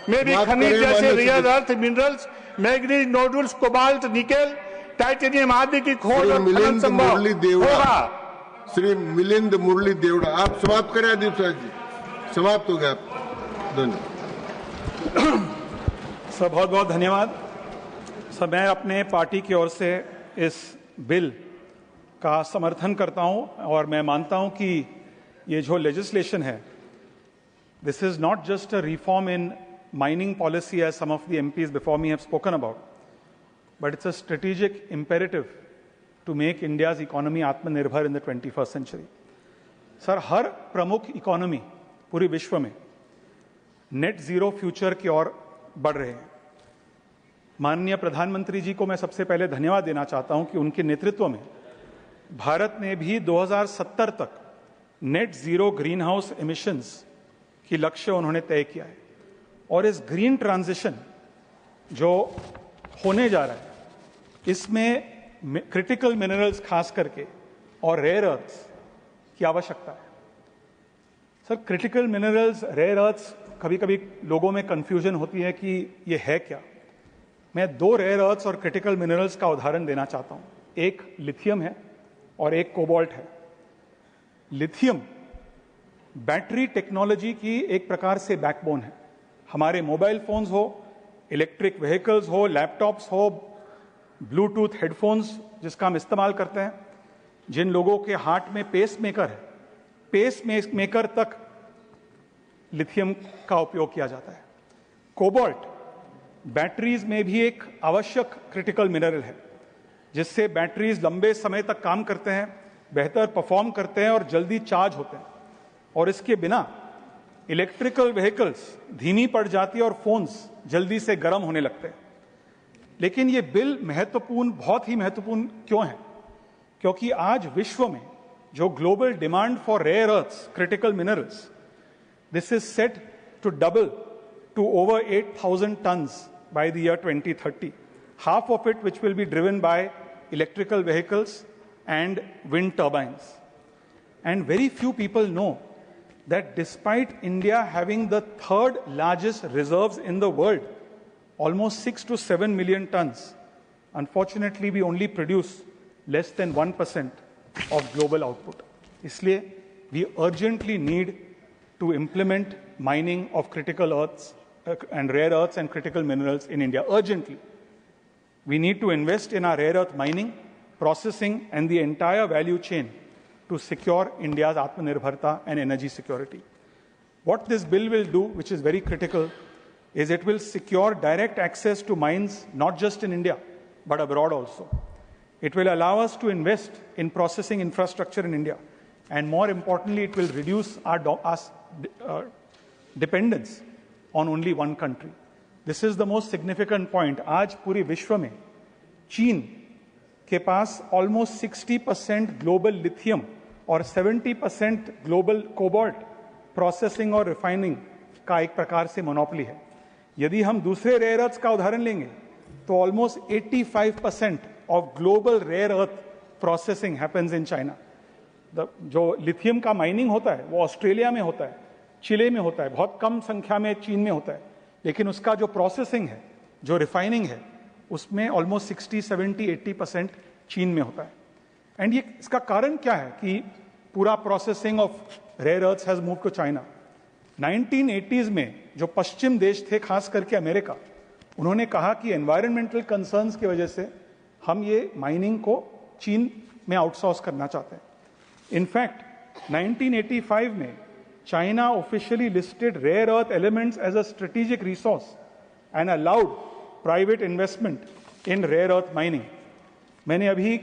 में भी खनिज जैसे rare earth minerals, manganese, nodules, cobalt, nickel, titanium आदि की खोज और खनन संभव होगा। श्री मिलिंद मुरली देवड़ा, आप समाप्त करें अदीप साहब जी, समाप्त हो गया। धन्यवाद सर, बहुत बहुत धन्यवाद सर। मैं अपने पार्टी की ओर से इस बिल का समर्थन करता हूं और मैं मानता हूं कि ये जो लेजिस्लेशन है, this is not just a reform in mining policy as some of the MPs before me have spoken about, but it's a strategic imperative to make India's economy atmanirbhar in the 21st century. Sir, हर प्रमुख economy पूरे विश्व में net zero future की ओर बढ़ रहे हैं। माननीय प्रधानमंत्री जी को मैं सबसे पहले धन्यवाद देना चाहता हूं कि उनके नेतृत्व में भारत ने भी 2070 तक net zero green house emissions की लक्ष्य उन्होंने तय किया है। और इस ग्रीन ट्रांजिशन जो होने जा रहा है, इसमें क्रिटिकल मिनरल्स खास करके और रेयर अर्थ्स की आवश्यकता है। Sir, critical minerals, rare earths, कभी कभी लोगों में कंफ्यूजन होती है कि ये है क्या। मैं दो रेयर अर्थ्स और क्रिटिकल मिनरल्स का उदाहरण देना चाहता हूं। एक लिथियम है और एक कोबाल्ट है। लिथियम बैटरी टेक्नोलॉजी की एक प्रकार से बैकबोन है। हमारे मोबाइल फोन्स हो, इलेक्ट्रिक व्हीकल्स हो, लैपटॉप्स हो, ब्लूटूथ हेडफोन्स जिसका हम इस्तेमाल करते हैं, जिन लोगों के हार्ट में पेस मेकर है, पेस मेकर तक लिथियम का उपयोग किया जाता है। कोबाल्ट बैटरीज में भी एक आवश्यक क्रिटिकल मिनरल है, जिससे बैटरीज लंबे समय तक काम करते हैं, बेहतर परफॉर्म करते हैं और जल्दी चार्ज होते हैं। और इसके बिना इलेक्ट्रिकल व्हीकल्स धीमी पड़ जाती है और फोन्स जल्दी से गर्म होने लगते हैं। लेकिन ये बिल महत्वपूर्ण, बहुत ही महत्वपूर्ण क्यों है? क्योंकि आज विश्व में जो global demand for rare earths, critical minerals, this is set to double to over 8,000 tons by the year 2030, half of it which will be driven by electrical vehicles and wind turbines. And very few people know that despite India having the third largest reserves in the world, almost 6 to 7 million tons, unfortunately we only produce less than 1% of global output. Isliye we urgently need to implement mining of critical earths and rare earths and critical minerals in India urgently. We need to invest in our rare earth mining, processing and the entire value chain to secure India's Atmanirbharta and energy security. What this bill will do, which is very critical, is it will secure direct access to mines not just in India but abroad also. It will allow us to invest in processing infrastructure in India, and more importantly it will reduce our dependence on only one country. This is the most significant point. आज पूरे विश्व में चीन के पास almost 60% global lithium और 70% global cobalt processing और refining का एक प्रकार से मोनोपोली है। यदि हम दूसरे रेयर अर्थ्स का उदाहरण लेंगे तो almost 85% of global rare earth processing happens in China. जो लिथियम का माइनिंग होता है वो ऑस्ट्रेलिया में होता है, चिले में होता है, बहुत कम संख्या में चीन में होता है, लेकिन उसका जो प्रोसेसिंग है, जो रिफाइनिंग है, उसमें ऑलमोस्ट 60, 70, 80% चीन में होता है। एंड ये इसका कारण क्या है कि पूरा processing of rare earths has move to China. 1980s में जो पश्चिम देश थे, खास करके अमेरिका, उन्होंने कहा कि एनवायरमेंटल कंसर्न्स की वजह से हम ये माइनिंग को चीन में आउटसोर्स करना चाहते हैं। इनफैक्ट 1985 में China officially listed rare earth elements as a strategic resource and allowed private investment in rare earth mining. मैंने अभी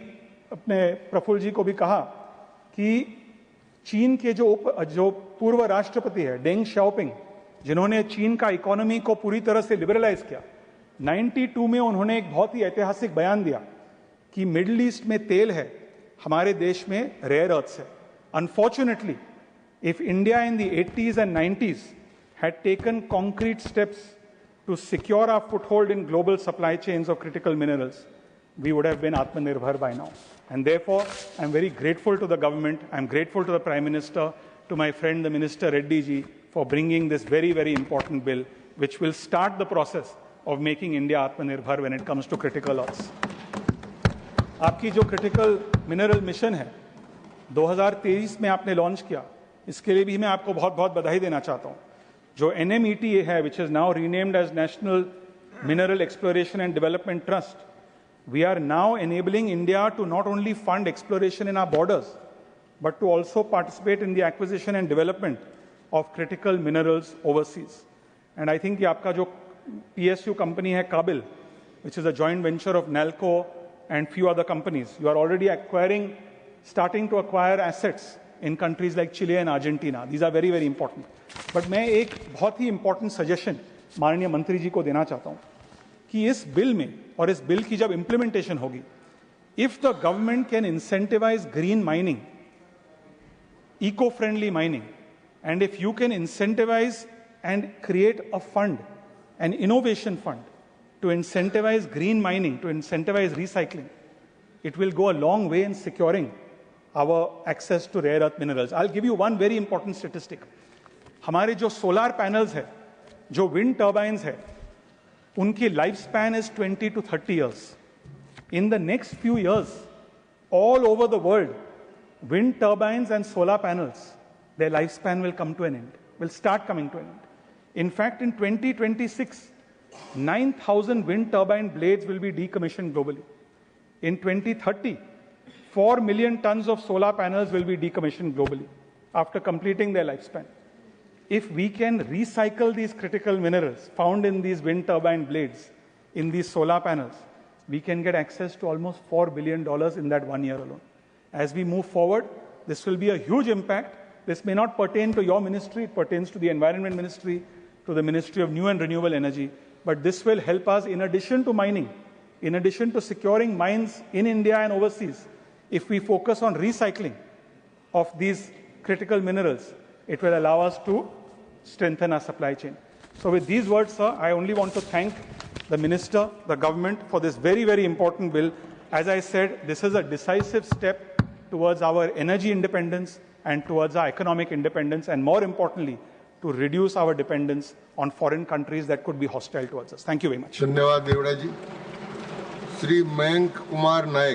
अपने प्रफुल्ल जी को भी कहा कि चीन के जो पूर्व राष्ट्रपति है डेंग शाओपिंग, जिन्होंने चीन का इकोनॉमी को पूरी तरह से लिबरलाइज किया, 92 में उन्होंने एक बहुत ही ऐतिहासिक बयान दिया कि मिडिल ईस्ट में तेल है, हमारे देश में रेयर अर्थ्स है। Unfortunately, if India in the 80s and 90s had taken concrete steps to secure our foothold in global supply chains of critical minerals, we would have been Atmanirbhar by now. And therefore, I'm very grateful to the government, I'm grateful to the Prime Minister, to my friend the Minister Reddy ji for bringing this very, very important bill which will start the process of making India Atmanirbhar when it comes to critical earths. आपकी जो critical mineral mission है 2023 में आपने launch किया, इसके लिए भी मैं आपको बहुत बहुत बधाई देना चाहता हूं। जो NMETA है, which is now renamed as National Mineral Exploration and Development Trust, we are now enabling India to not only fund exploration in our borders, but to also participate in the acquisition and development of critical minerals overseas. And I think कि आपका जो PSU company है Kabil, which is a joint venture of NALCO and few other companies, you are already starting to acquire assets in countries like Chile and Argentina. These are very, very important. But मैं एक बहुत ही important suggestion माननीय मंत्री जी को देना चाहता हूं कि इस बिल में और इस बिल की जब implementation होगी, if the government can incentivize green mining, eco-friendly mining, and if you can incentivize and create a fund, an innovation fund, to incentivize green mining, to incentivize recycling, it will go a long way in securing our access to rare earth minerals. I'll give you one very important statistic. हमारे जो solar panels है, जो wind turbines है, उनकी lifespan is 20 to 30 years. In the next few years, all over the world, wind turbines and solar panels, their lifespan will come to an end, will start coming to an end. In fact, in 2026, 9,000 wind turbine blades will be decommissioned globally. In 2030, 4 million tons of solar panels will be decommissioned globally after completing their lifespan. If we can recycle these critical minerals found in these wind turbine blades, in these solar panels, we can get access to almost $4 billion in that 1 year alone. As we move forward, this will be a huge impact. This may not pertain to your ministry, it pertains to the Environment Ministry, to the Ministry of New and Renewable Energy, but this will help us in addition to mining, in addition to securing mines in India and overseas. If we focus on recycling of these critical minerals, it will allow us to strengthen our supply chain. So with these words, sir, I only want to thank the Minister, the government for this very, very important bill. As I said, this is a decisive step towards our energy independence and towards our economic independence, and more importantly, to reduce our dependence on foreign countries that could be hostile towards us. Thank you very much. धन्यवाद देवड़ा जी। श्री मयंक कुमार नायक।